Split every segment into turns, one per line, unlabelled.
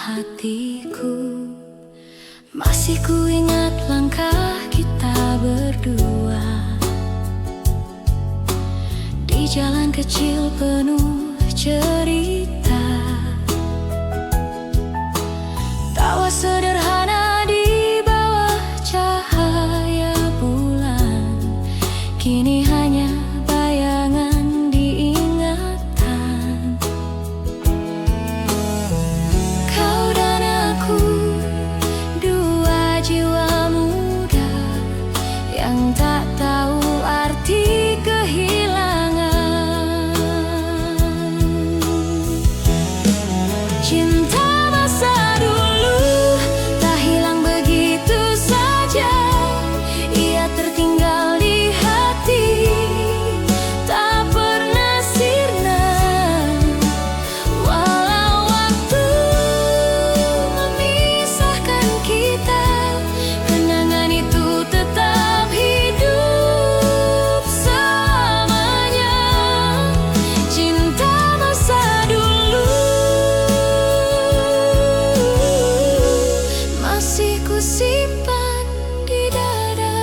hatiku. Masih ku ingat langkah kita berdua di jalan kecil penuh cerita. Tawa sederhana di bawah cahaya bulan, kini hanya bayangan di ingatan. Kau dan aku, dua jiwa muda yang tak tahu arti kehilangan. Cinta masa dulu tak hilang begitu saja, ia tertinggal di hati, tak pernah sirna. Walau waktu memisahkan kita, kenangan itu tetap hidup selamanya. Cinta masa dulu masih ku simpan di dada.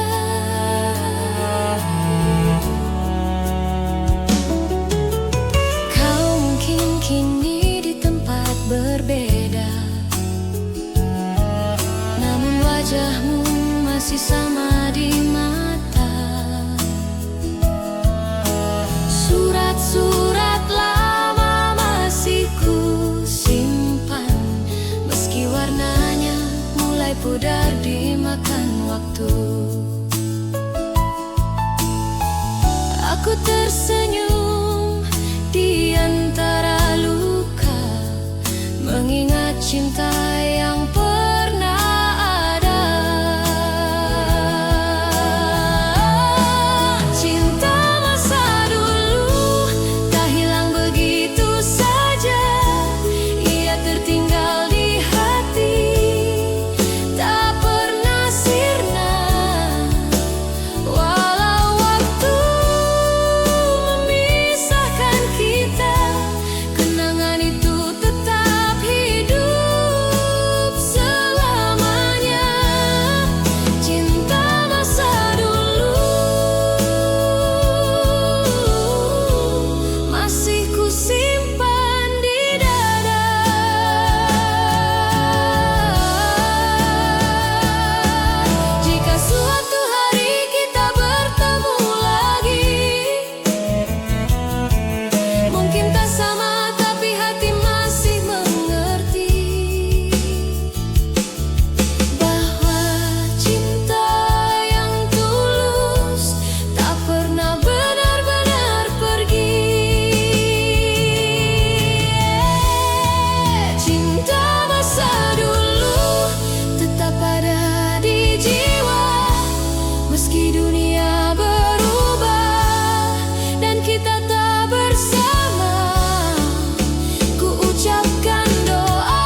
Kau mungkin kini di tempat berbeda, namun wajahmu masih sama di mata. Surat-surat lama masih ku simpan, meski warnanya mulai pudar dimakan waktu. Aku tersenyum di antara luka, mengingat cinta yang pernah ada. Cinta masa dulu tak hilang begitu saja, ia tertinggal di hati, tak pernah sirna. Walau waktu memisahkan kita, kenangan itu tetap hidup selamanya. Cinta masa dulu masih ku simpan di dada. Jika suatu hari kita bertemu lagi, mungkin tak sama tapi hati masih mengerti bahwa cinta yang tulus tak pernah benar-benar pergi. Cinta masa dulu tetap ada di jiwa, meski dunia berubah dan kita tak bersama. Ku ucapkan doa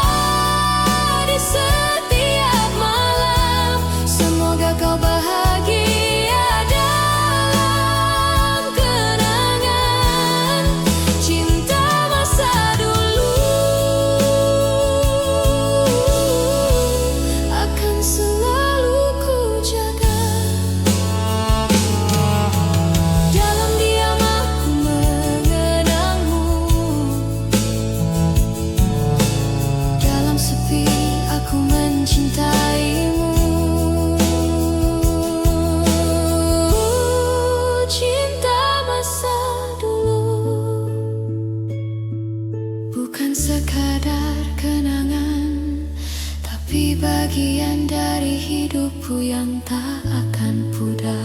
di setiap malam, semoga kau bahagia dalam kenangan. Cinta masa dulu akan selalu ku jaga. Dalam diam aku mengenangmu, dalam sepi aku mencintaimu. Cinta masa dulu bukan sekadar kenangan, tapi bagian dari hidupku yang tak akan pudar.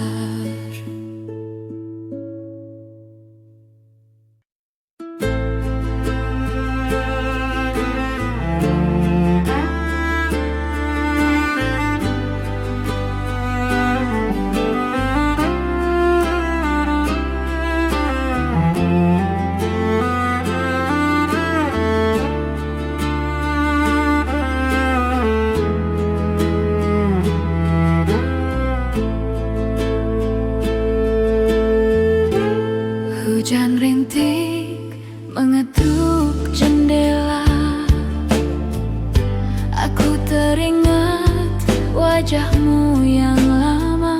teringat wajahmu yang lama.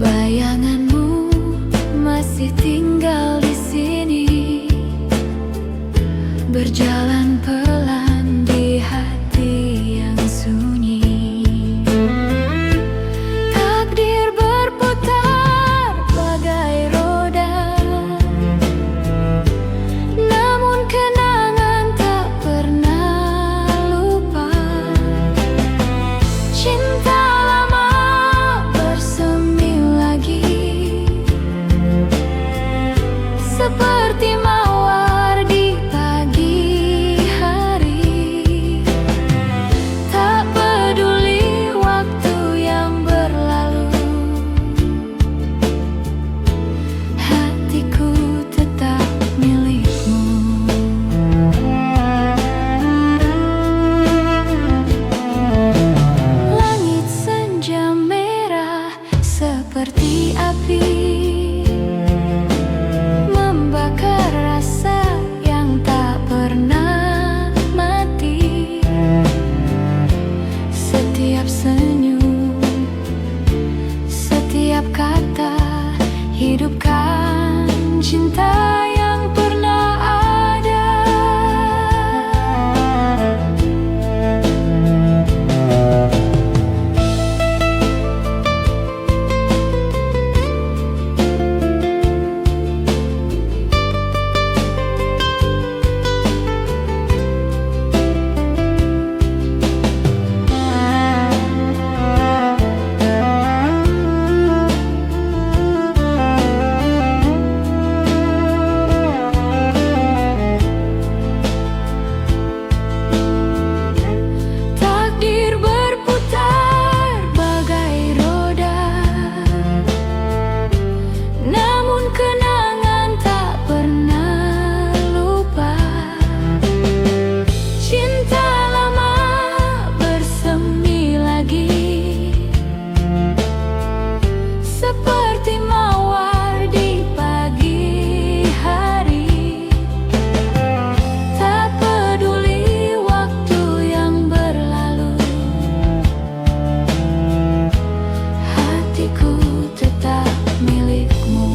Bayanganmu masih tinggal di sini, berjalan pelan di hati yang sunyi. Takdir berputar bagai roda, namun kenangan tak pernah lupa. Cinta lama bersemi lagi, seperti mawar di pagi hari. Tak peduli waktu yang berlalu, hatiku tetap milikmu. Langit senja merah seperti api, membakar rasa yang tak pernah mati. Setiap senyum, setiap kata, hidupkan cinta yang pernah ada. Takdir berputar bagai roda, namun kenangan tak pernah lupa. Cinta lama bersemi lagi, seperti mawar di pagi hari. Tak peduli waktu yang berlalu, hatiku tetap milikmu.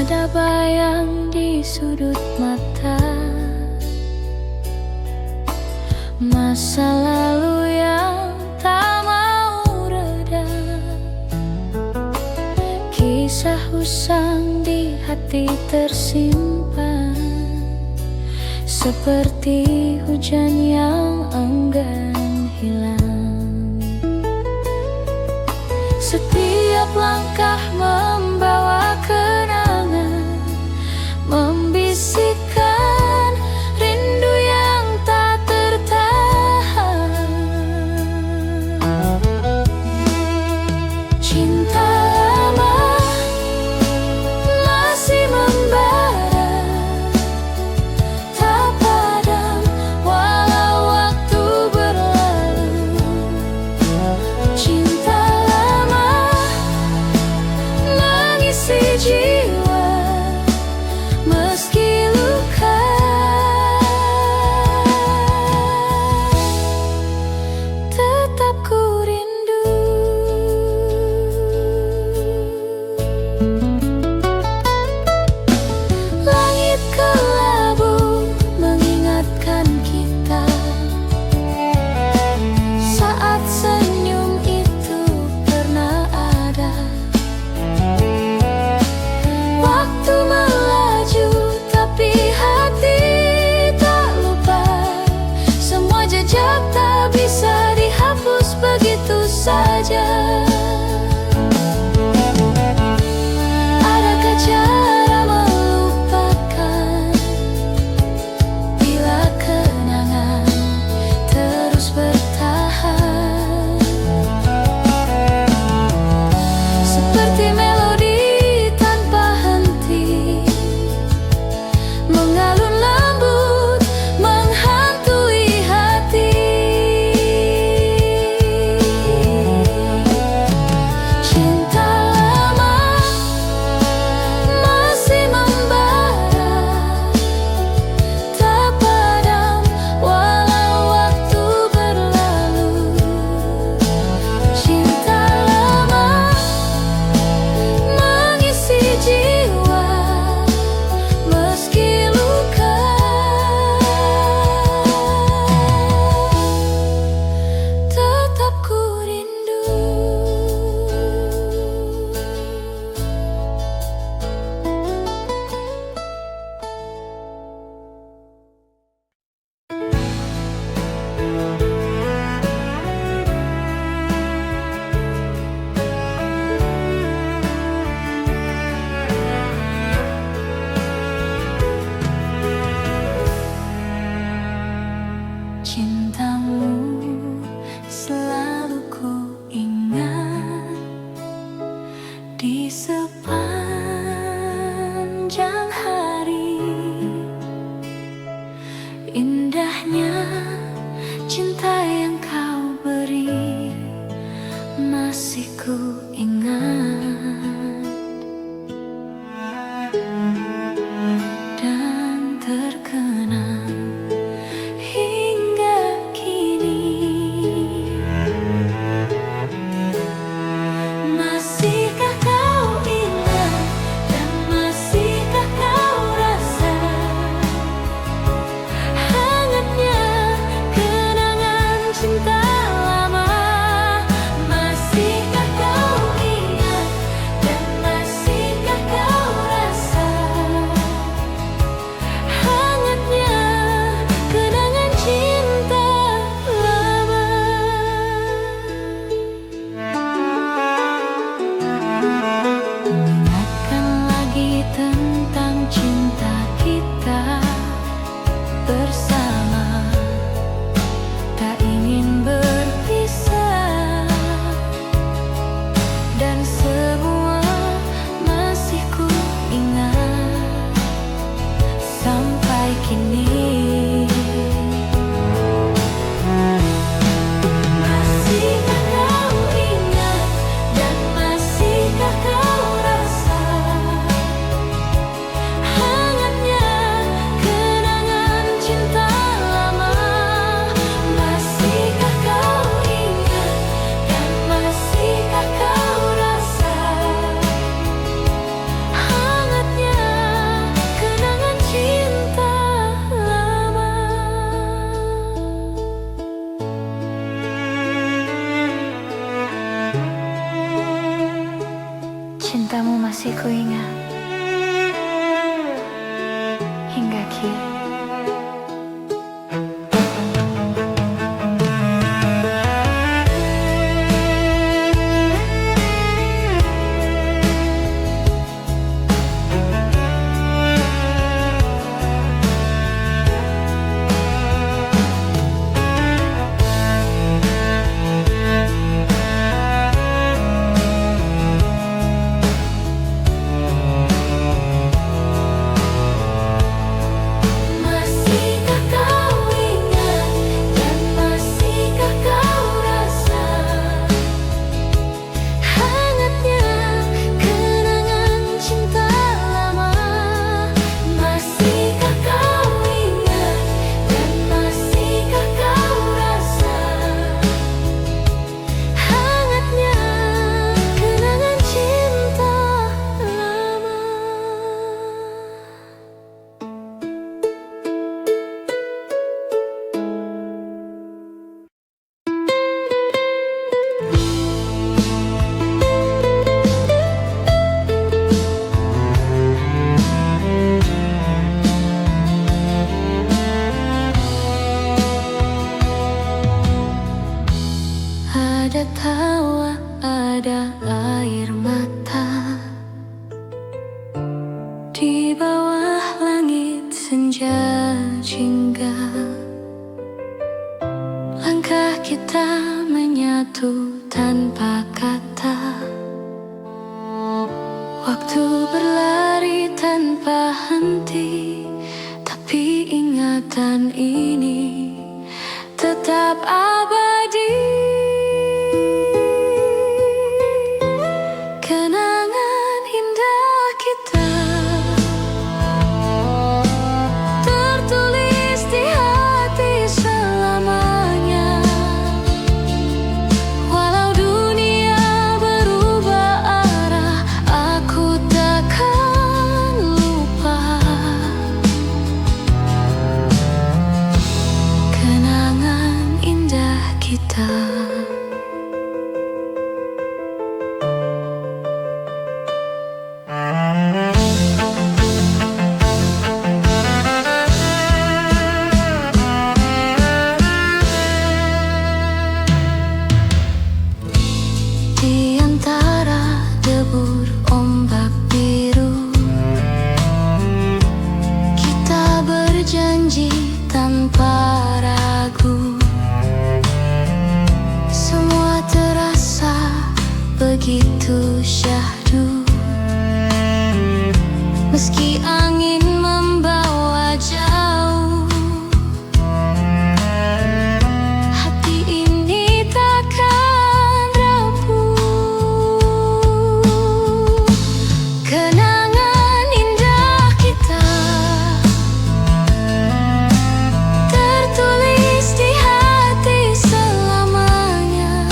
Ada bayang di sudut mata, masa lalu yang tak mau reda. Kisah usang di hati tersimpan, seperti hujan yang enggan hilang. Setiap langkah membawa kenangan, membisikkan rindu yang tak tertahan. Cinta lama masih membara, tak padam walau waktu berlalu. Cinta lama mengisi jiwa, meski luka. Tetap ku rindu. Langit kelabu mengingatkan kita, saat senyum itu pernah ada. sepanjang hari. Indahnya cinta yang kau beri masih ku ingat dan terkenang hingga kini. Masihkah kau ingat dan masihkah kau rasa hangatnya kenangan cinta lama? Masihkah kau ingat dan masihkah kau rasa hangatnya kenangan cinta lama? Ingatkan lagi tentang cinta kita bersama, tak ingin berpisah, dan semua masih ku ingat sampai kini. Masihkah kau ingat dan masihkah kau rasa hangatnya kenangan cinta lama? Masihkah kau ingat dan masihkah kau rasa hangatnya kenangan cinta lama? Cintamu masih ku ingat hingga kini. Masihkah kau ingat dan masihkah kau rasa hangatnya kenangan cinta lama? Masihkah kau ingat dan masihkah kau rasa hangatnya kenangan cinta lama? Ada tawa, ada air mata di bawah langit senja jingga. Langkah kita menyatu tanpa kata. Waktu berlari tanpa henti, tapi ingatan ini tetap abadi. Kenangan indah kita tertulis di hati selamanya. Walau dunia berubah arah, aku takkan lupa kenangan indah meski angin membawa jauh. Hati ini takkan rapuh. Kenangan indah kita tertulis di hati selamanya.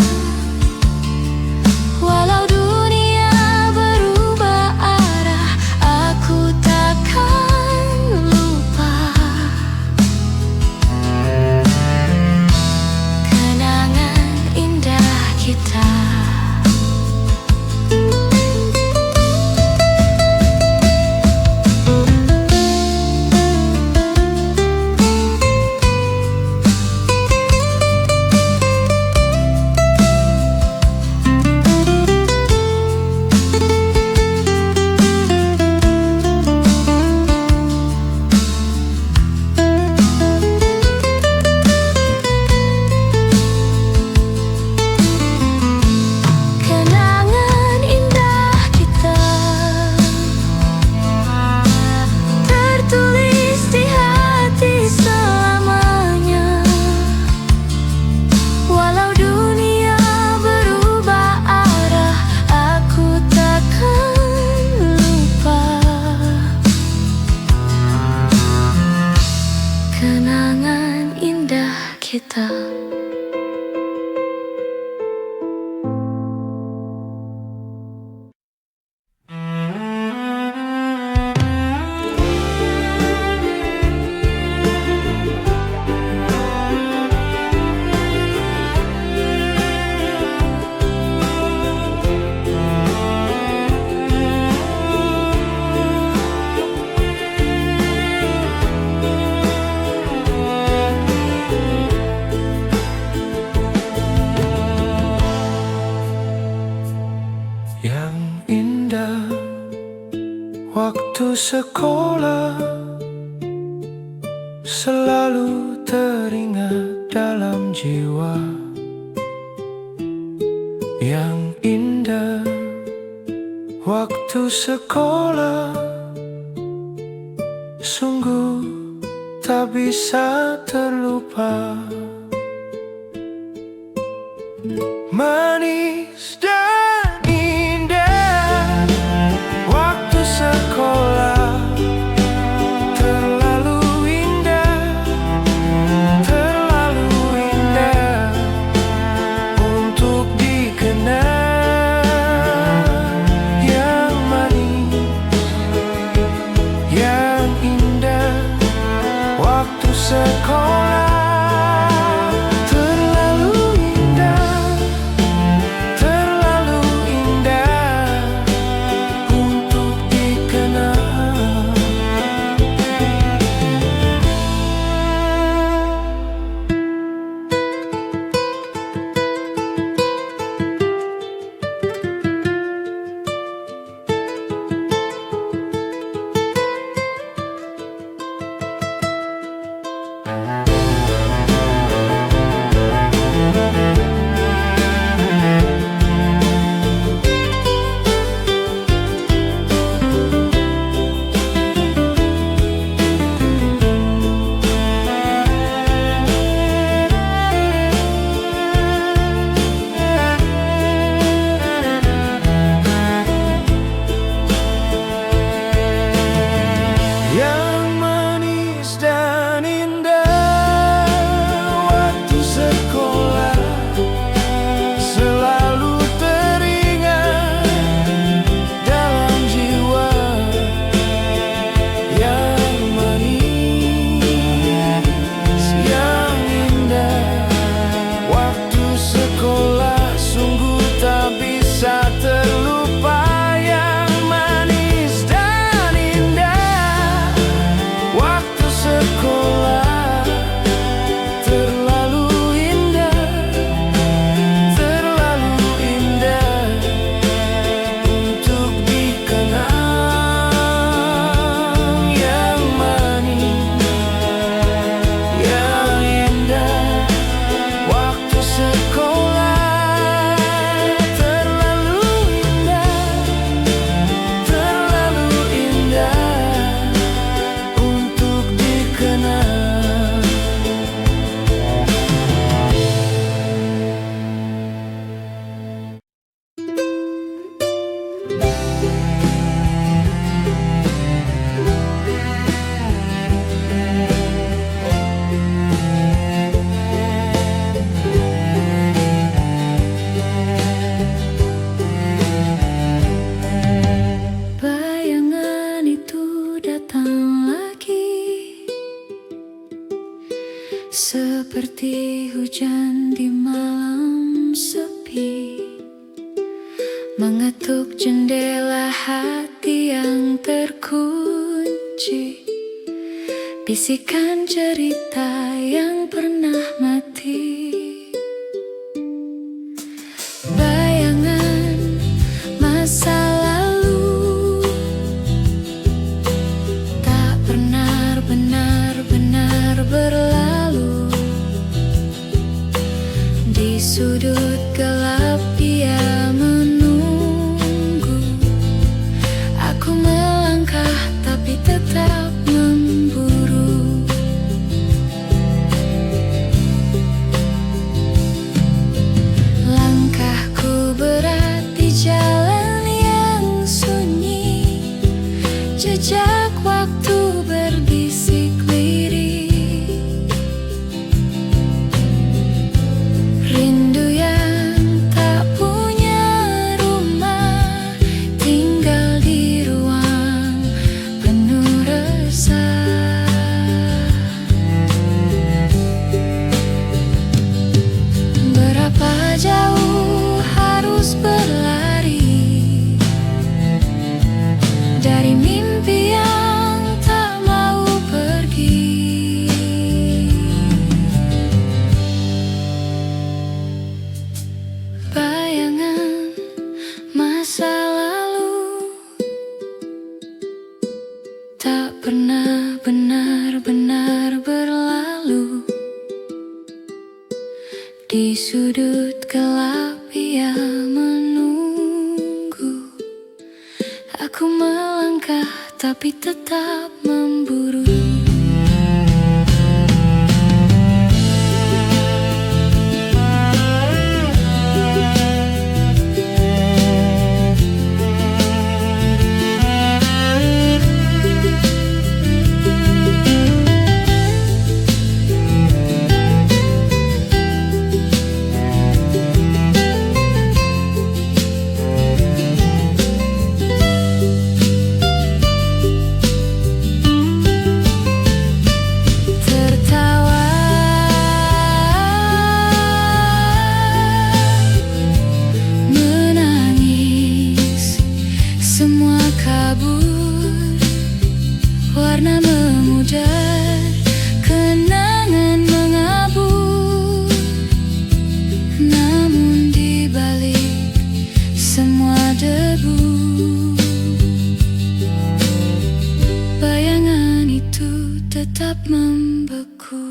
Walau dunia berubah arah, aku takkan lupa kenangan indah kita. Kenangan indah kita tertulis di hati selamanya. Walau dunia berubah arah, aku takkan lupa kenangan indah kita.
Yang indah waktu sekolah selalu teringat dalam jiwa. Yang indah waktu sekolah sungguh tak bisa terlupa. Manis dan indah waktu sekolah, terlalu indah untuk dikenal. Yang manis, yang indah waktu sekolah.
bisikan cerita yang pernah mati. Bayangan masa lalu tak pernah benar-benar berlalu. Di sudut gelap ia menunggu. Aku melangkah tapi tetap memburu. Langkahku berat di jalan yang sunyi. Jejak waktu berbisik lirih. Rindu yang tak punya rumah, tinggal di ruang penuh resah. Berapa jauh harus berlari dari mimpi yang tak mau pergi. Bayangan masa lalu tak pernah benar-benar berlalu. Di sudut gelap ia menunggu. Aku melangkah tapi tetap memburu. Semua kabur, warna memudar, kenangan mengabur. Namun di balik semua debu, bayangan itu tetap membeku.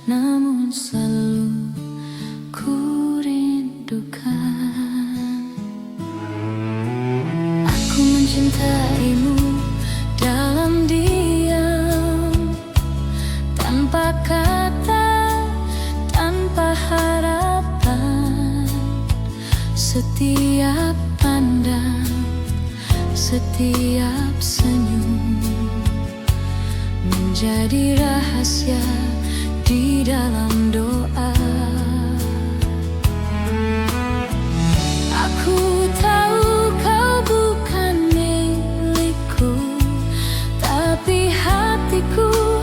Namun selalu ku rindukan. Aku mencintaimu dalam diam, tanpa kata, tanpa harapan. Setiap pandang, setiap senyum menjadi rahasia di dalam doa. Aku tahu kau bukan milikku, tapi hatiku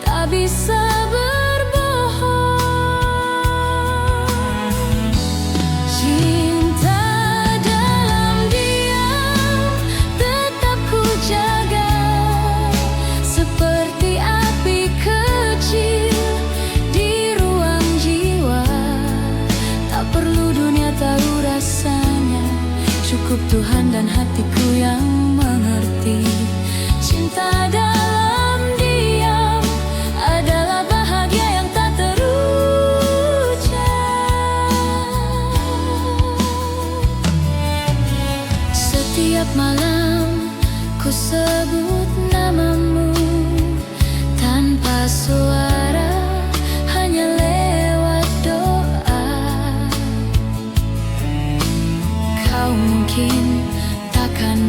tak bisa berbohong. Cinta dalam diam tetap ku jaga, seperti api kecil di ruang jiwa. Tak perlu dunia tahu rasanya, cukup Tuhan dan hatiku yang mengerti. Cinta dalam diam adalah bahagia yang tak terucap. Setiap malam ku sebut namamu tanpa suara, hanya lewat doa. Kau mungkin takkan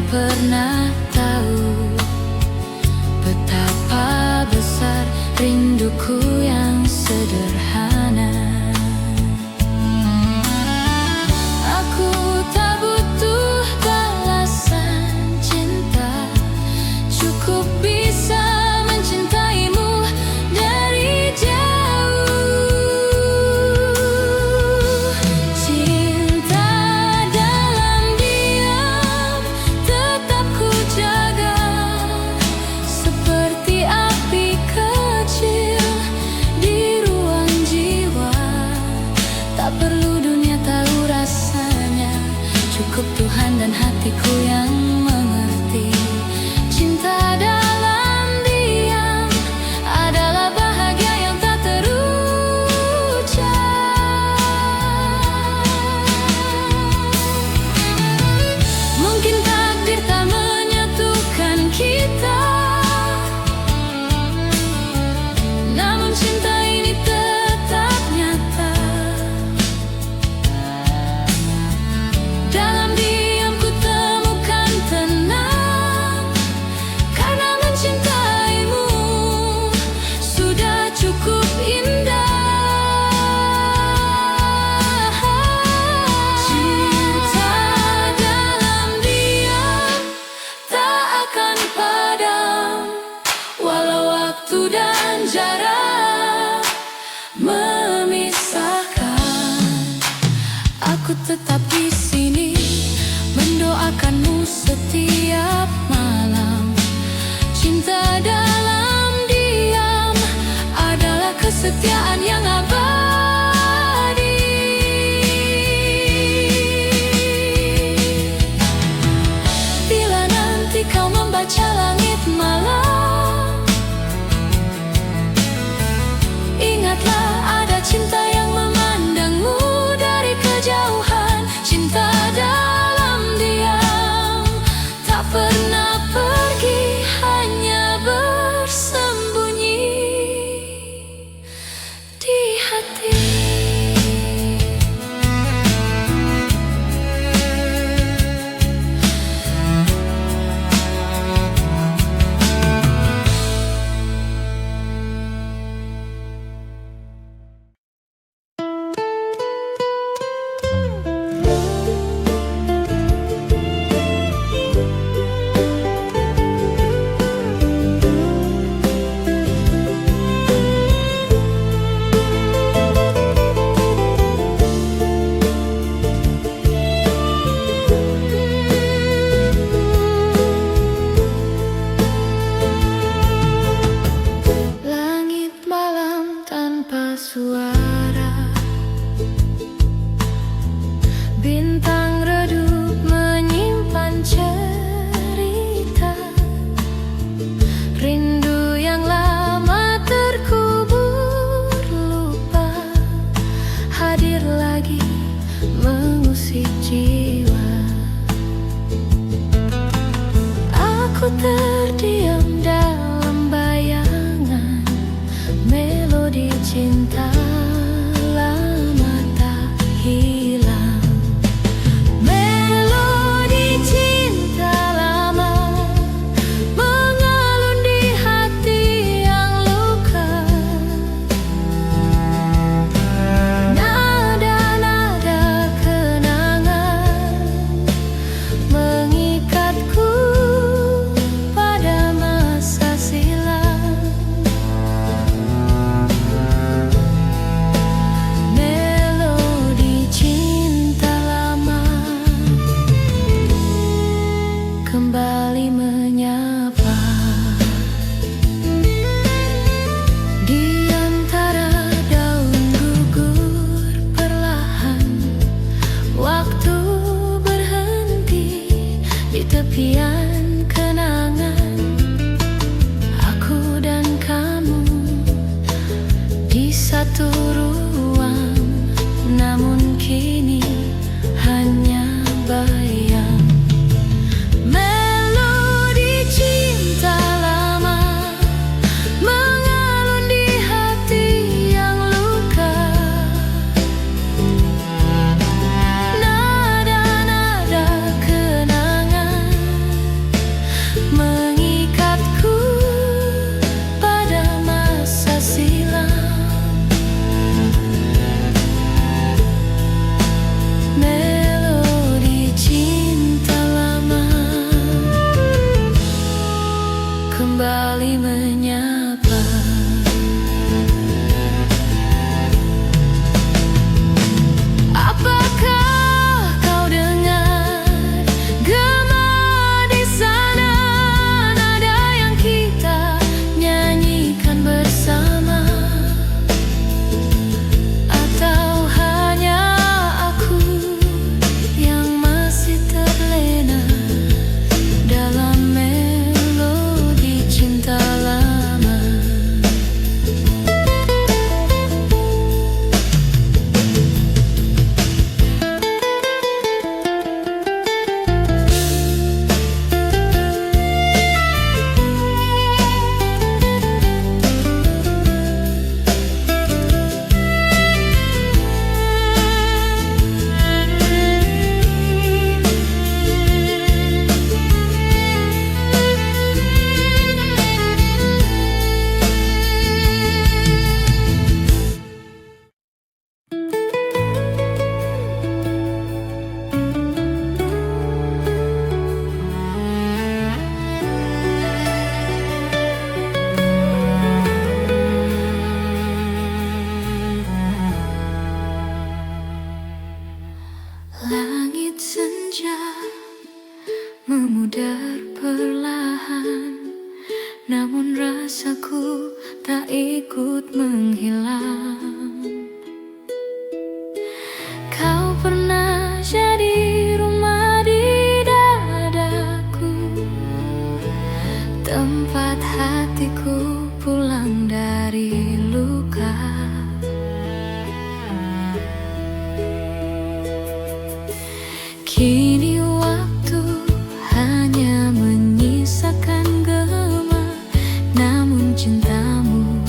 Aku tetap di sini mendoakanmu setiap malam. Cinta dalam diam adalah kesetiaan yang abadi. Bila nanti kau membaca langit malam, ingatlah ada cinta yang memandangmu dari kejauhan. Cinta dalam diam tak pernah pergi, hanya bersembunyi di hati. Langit malam tanpa suara, bintang redup menyimpan cerita. Rindu yang lama terkubur lupa hadir lagi mengusik jiwa. Aku terdiam dalam bayangan melodi cinta lama tak hilang. Melodi cinta lama mengalun di hati yang luka. Nada-nada kenangan mengikatku padamu. Kini waktu hanya menyisakan gema, namun cintamu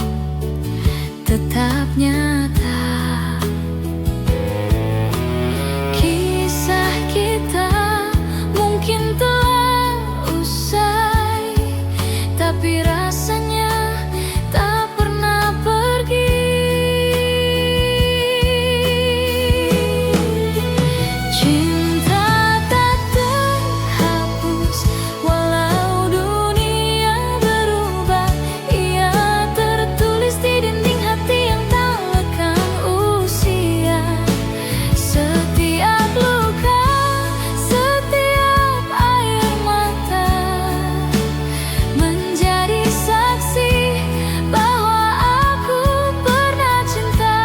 tetap nyata. Kisah kita mungkin telah usai, tapi rasanya tak pernah pergi. Cinta tak terhapus walau dunia berubah, ia tertulis di dinding hati yang tak lekang usia. Setiap luka, setiap air mata menjadi saksi bahwa aku pernah cinta.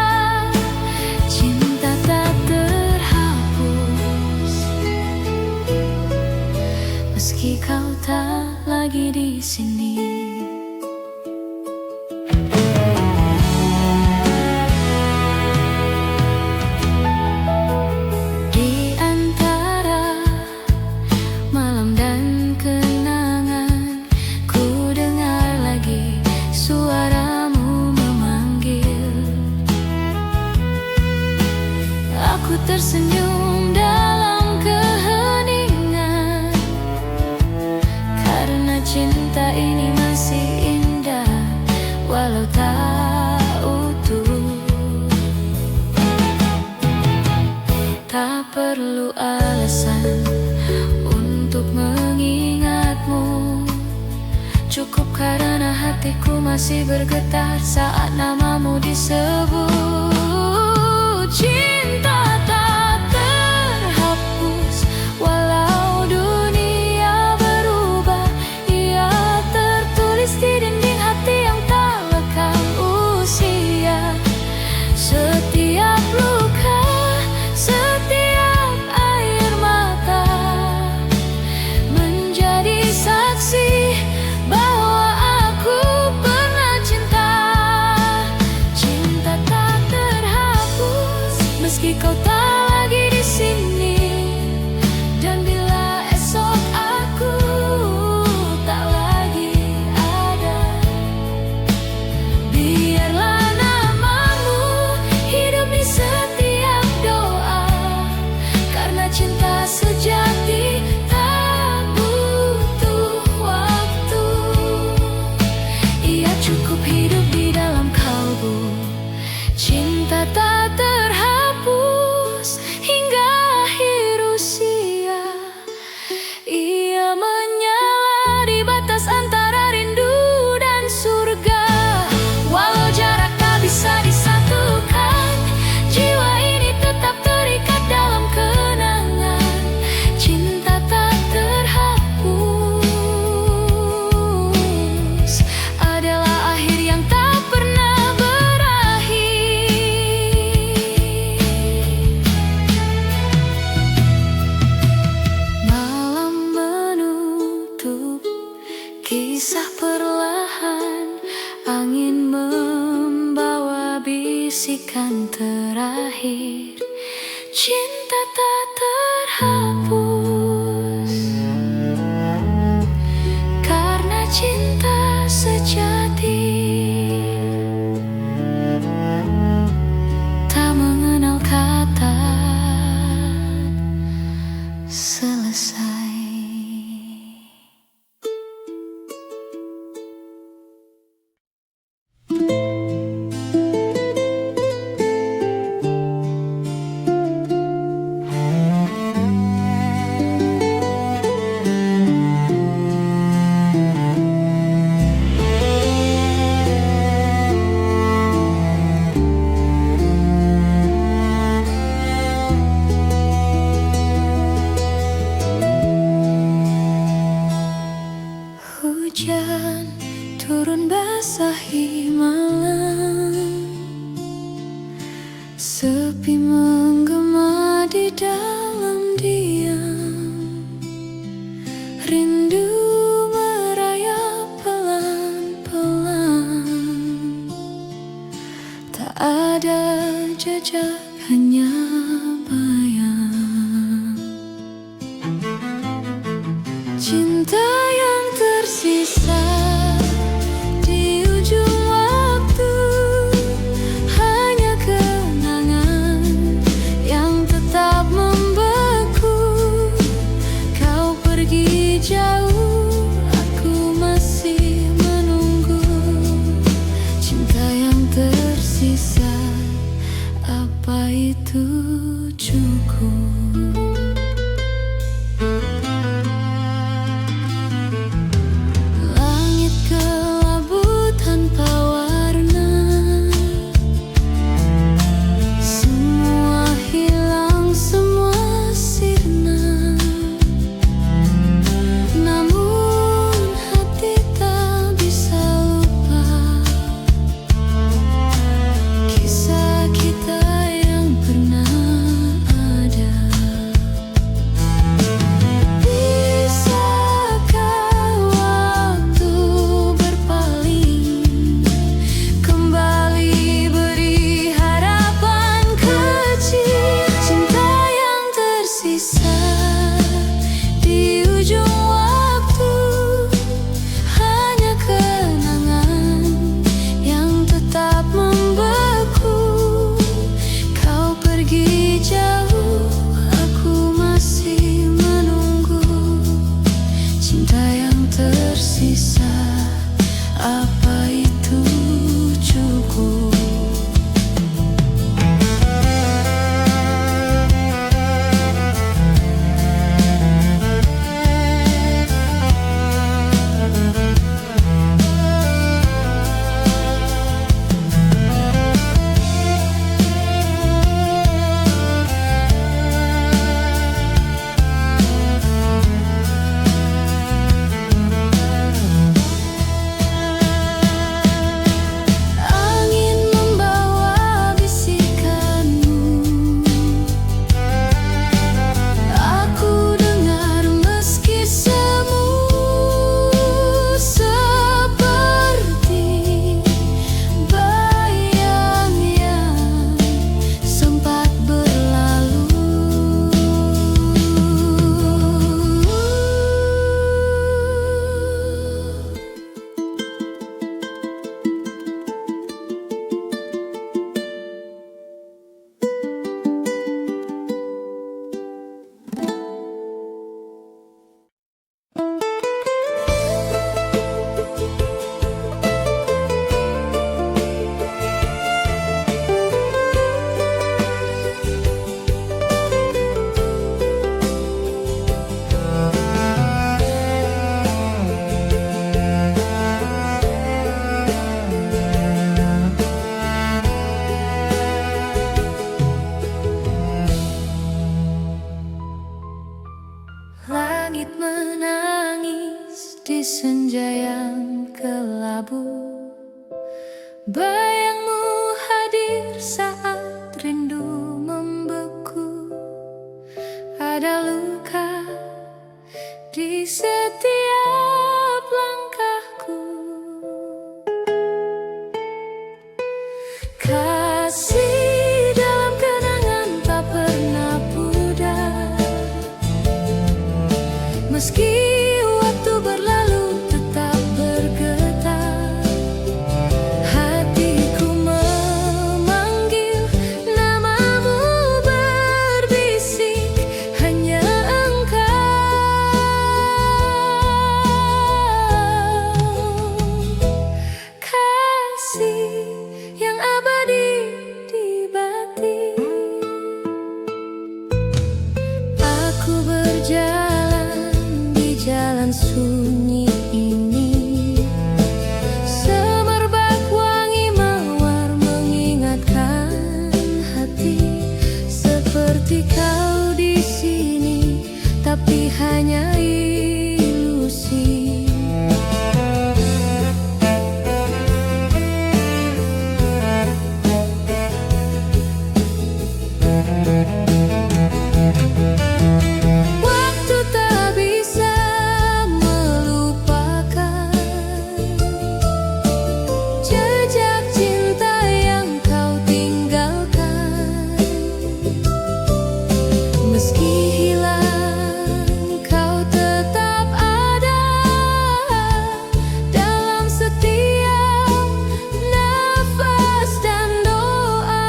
Cinta tak terhapus meski kau tak lagi di sini. Di antara malam dan kenangan, ku dengar lagi suaramu memanggil. Aku tersenyum dalam keheningan, karena cinta ini masih indah walau tak utuh. Tak perlu alasan untuk mengingatmu, cukup karena hatiku masih bergetar saat namamu disebut. Cinta tak terhapus walau dunia berubah, ia tertulis di dinding hati yang tak lekang usia. Setiap luka, setiap air mata menjadi saksi bahwa aku pernah cinta. Cinta tak terhapus meski kau tak lagi di sini. Dan bila esok aku tak lagi ada, biarlah namamu hidup di setiap doa, karena cinta sejati tak butuh waktu. Ia cukup hidup di dalam kalbu. Cinta tak terhapus hingga akhir usia. Ia menyala di batas antara rindu dan surga. Walau jarak tak bisa disatukan, jiwa ini tetap terikat dalam kenangan. Cinta tak terhapus adalah akhir yang tak pernah berakhir. Malam menutup kisah perlahan, angin membawa bisikan terakhir. Cinta tak terhapus karena cinta sejati tak mengenal kata selesai. Hujan turun basahi malam, sepi menggema di dalam diam. Rindu merayap pelan-pelan, tak ada jejak hanya bayang. itu cukup. Langit kelabu tanpa warna, semua hilang, semua sirna. Namun hati tak bisa lupa kisah kita yang pernah ada. Bisakah waktu berpaling, kembali beri harapan kecil, cinta yang tersisa di ujung waktu, hanya kenangan yang tetap membeku. Kau pergi jauh, aku masih menunggu cinta yang tersisa. Apa itu cukup? Angin membawa bisikanmu, aku dengar meski semu, seperti bayang yang sempat berlalu. Langit menangis di senja yang kelabu, bayangmu hadir saat rindu membeku. Ada luka di setiap langkahku, kasih dalam kenangan tak pernah pudar. Meski waktu berlalu tetap bergetar, hatiku memanggil namamu, berbisik hanya engkau. Kasih yang abadi di batin. Aku berjalan di jalan sunyi ini, semerbak wangi mawar mengingatkan hati, seperti kau di sini, tapi hanya ilusi. Waktu tak bisa melupakan jejak cinta yang kau tinggalkan. Meski hilang, kau tetap ada dalam setiap nafas dan doa.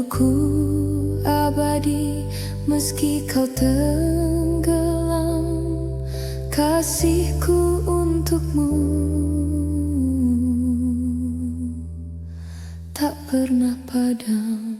untukku abadi meski kau tenggelam. Kasihku untukmu tak pernah padam.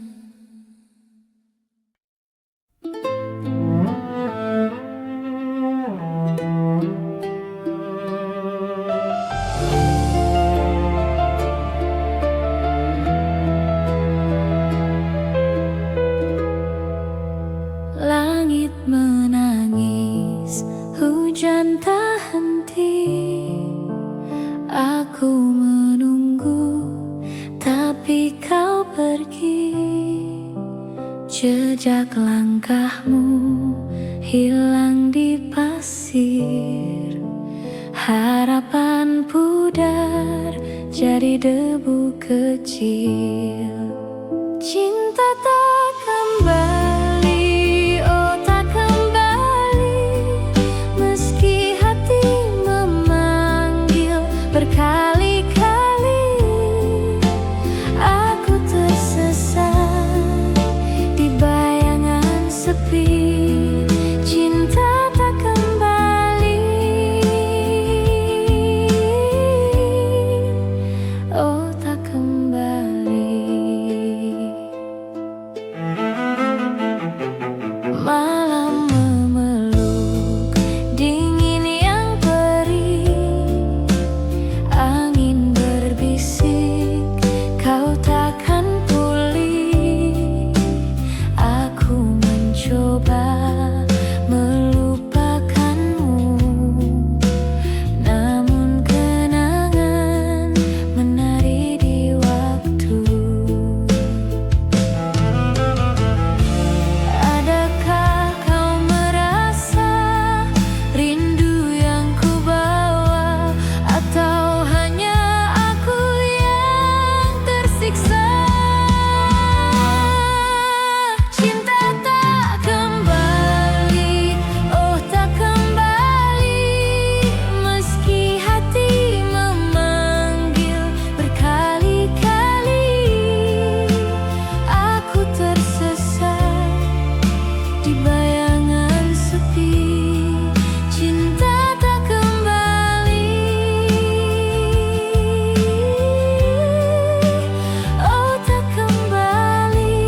Langit menangis, hujan tak henti. Aku menunggu, tapi kau pergi. Jejak langkahmu hilang di pasir. Harapan pudar jadi debu kecil. Cinta tak kembali, oh tak kembali. Meski hati memanggil berkali-kali, aku tersesat di bayangan sepi. Cinta tak kembali, oh tak kembali. Malam memeluk, dingin yang perih. Angin berbisik, kau takkan pulih. Aku mencoba melupakanmu, namun kenangan menari di waktu. Adakah kau merasa rindu yang ku bawa, atau hanya aku yang tersiksa? Cinta tak kembali, oh tak kembali. Meski hati memanggil berkali-kali, aku tersesat di bayangan sepi. Cinta tak kembali, oh tak kembali.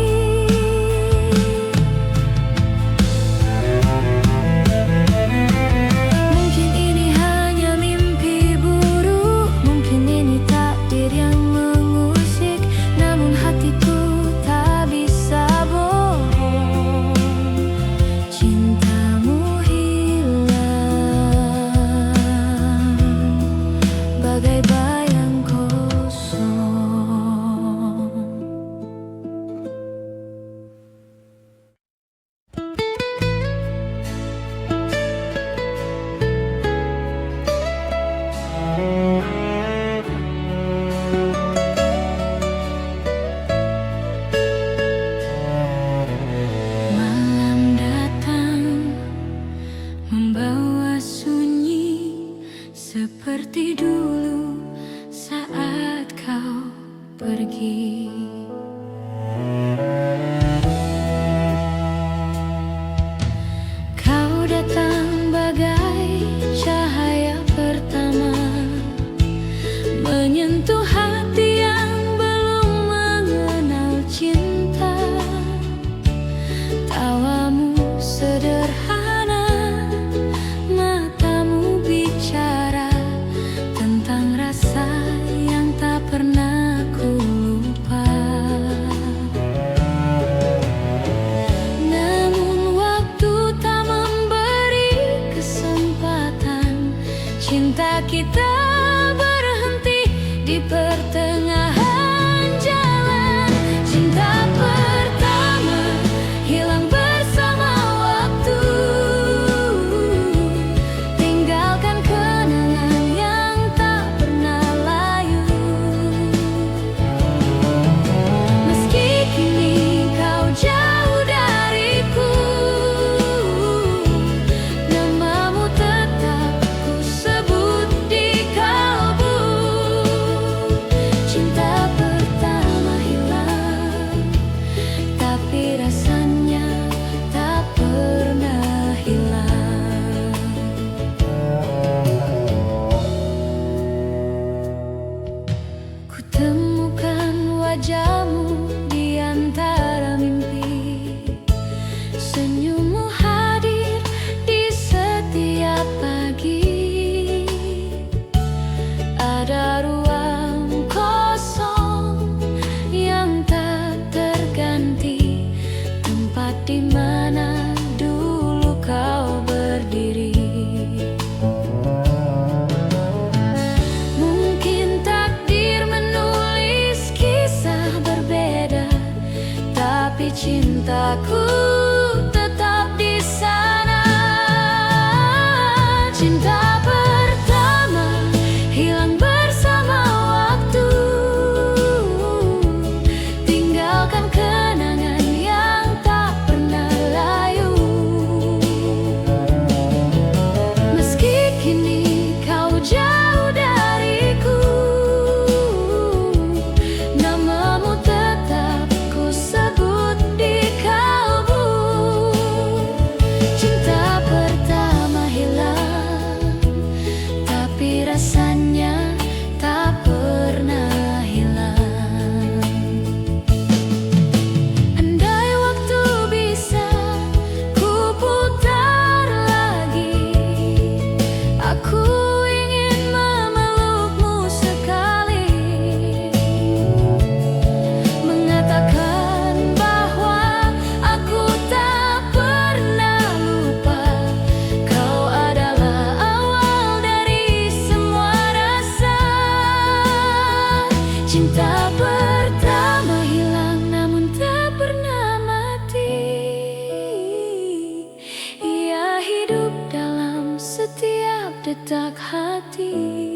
Mungkin ini hanya mimpi buruk, mungkin ini takdir yang mengusik, namun hatiku tak bisa bohong. Cintamu hilang bagai bayang kosong. Malam datang membawa sunyi, seperti dulu saat kau pergi. Kau datang bagai cahaya pertama, menyentuh hati yang belum mengenal cinta. Tawamu sederhana, matamu bicara tentang rasa yang tak pernah ku lupa. Namun waktu tak memberi kesempatan, cinta kita berhenti di pertengahan jalan. Cinta pertama hilang bersama waktu, tinggalkan kenangan yang tak pernah layu. Meski kini kau jauh dariku, namamu tetap ku sebut di tapi cintaku tetap di sana. Cinta pertama hilang bersama waktu, tinggalkan kenangan yang tak pernah layu. Meski kini kau jauh dariku, namamu tetap ku sebut di kalbu. Cinta pertama hilang, tapi rasanya tak pernah hilang. Andai waktu bisa ku putar lagi, aku ingin memelukmu sekali, mengatakan bahwa aku tak pernah lupa. Kau adalah awal dari semua rasa. Cinta pertama hilang namun tak pernah mati, ia hidup dalam setiap detak hati.